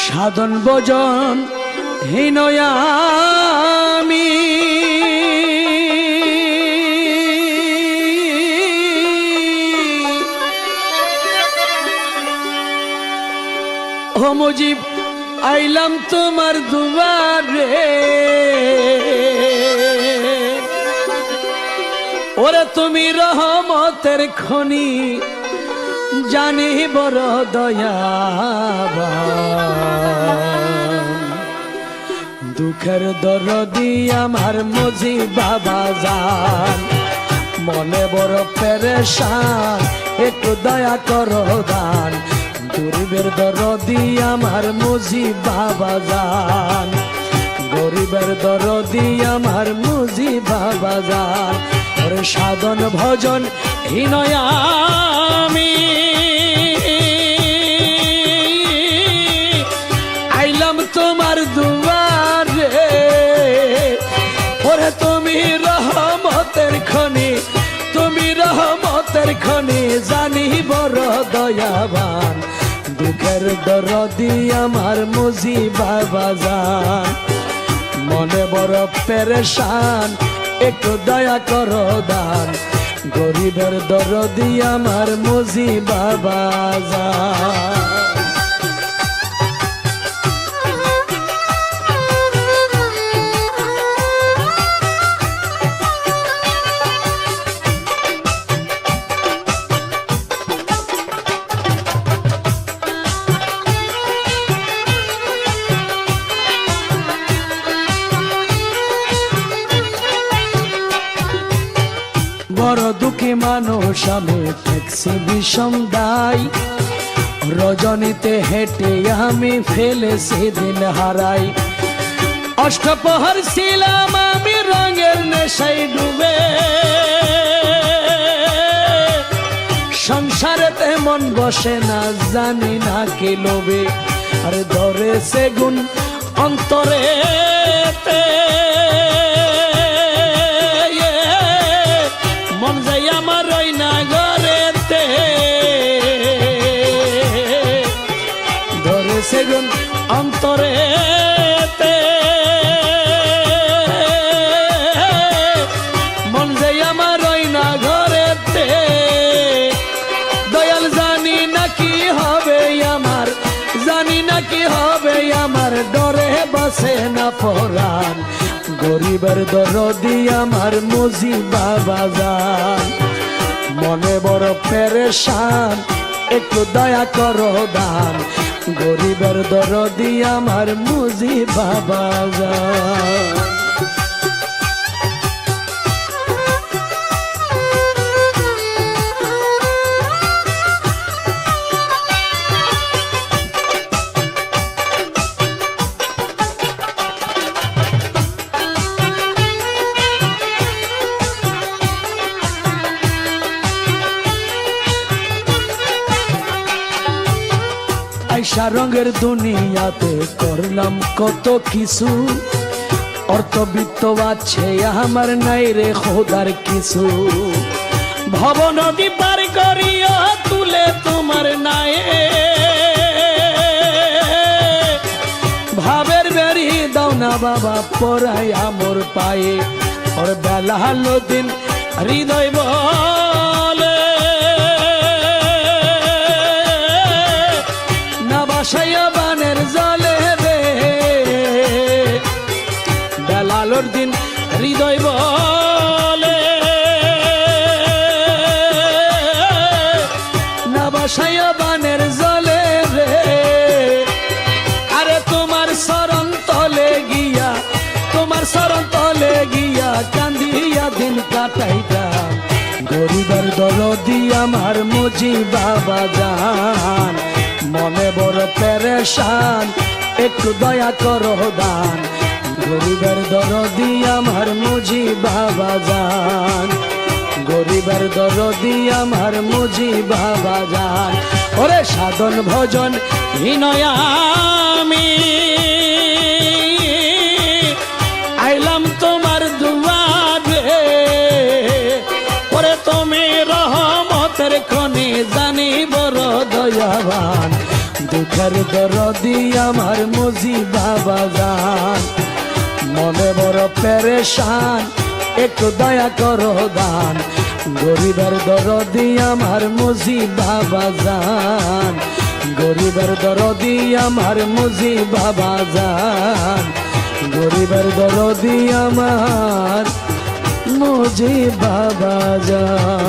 সাধন ভজন হীনয়ামি ও মুজিব আইলাম তোমার দুয়ারে ওরে তুমি রহমতের খনি জানি বড় দয়াবান দুঃখের দরদি আমার মুজিব বাবা জান মনে বড় পেরেশান একটু দয়া করো দান গরিবের দরদি আমার মুজিব বাবা জান গরিবের দরদি আমার মুজিব বাবা জান ওরে সাধন ভজন হীনয়ামি আইলাম তোমার দুয়ারে ওরে তুমি রহমতের খনি তুমি রহমতের খনি জানি বড় দয়াবান দুঃখের দরদি আমার মুজিব বাবা জান মনে বড় পেরেশান একটু দয়া করো দান গরিবের দরদি আমার মুজিব বাবা জান বড় দুঃখী মানুষ আমি ট্যাক্সি বিষম দায় রজনীতে হেঁটে আমি ফেলেছি দিন হারাই অষ্টপ্রহর ছিলাম আমি রঙের নেশায় ডুবে সংসারেতে মন বসে না জানি না কি লোভে আরে ধরে সেগুন অন্তরে মন যাই আমার ওই না ঘরেতে ধরে সেগুন অন্তরেতে মন যাই আমার ওই না ঘরেতে দয়াল জানি না কি হবে আমার জানি না কি হবে আমার ডরে বসে না পরাণ গরিবের দরদি আমার মুজিব বাবা জান মনে বড় পেরেশান একটু দয়া করো দান গরিবের দরদি আমার মুজিব বাবা জান আয়শা রঙের দুনিয়াতে করলাম কত কিছু অর্থবিত্ত আছে আমার নাই রে খোদার কিছু ভব নদী পার করিয়া তুলে তোমার নাই ভাবের বেরি দাও না বাবা পরাই আমর পায়ে ওর বেলা হলো দিন হৃদয় বলে বানের জলে রে বেলালোর দিন হৃদয় বলে না বাসাইয়া বানের জলে রে আরে তোমার শরণ তলে গিয়া তোমার শরণ তলে গিয়া কান্দিয়া দিন কাটাইতাম গরিবের দরদি আমার মুজিব বাবা জান মনে বড় পেরেশান একটু দয়া করো দান গরিবের দরদি আমার মুজিব বাবা জান গরিবের দরদি আমার মুজিব বাবা জান ওরে সাধন ভজন হীনয়ামি আইলাম তোমার দুয়ারে ওরে তুমি রহমতের খনি জানি বড় দয়াবান দুঃখ দুঃখের দরদি আমার মুজি বাবা জান মনে বড় পেরেশান একটু দয়া করো দান গরিবের দরদি আমার মুজি বাবা জান গরিবের দরদি আমার মুজি বাবা জান গরিবের দরদি আমার মুজি বাবা জান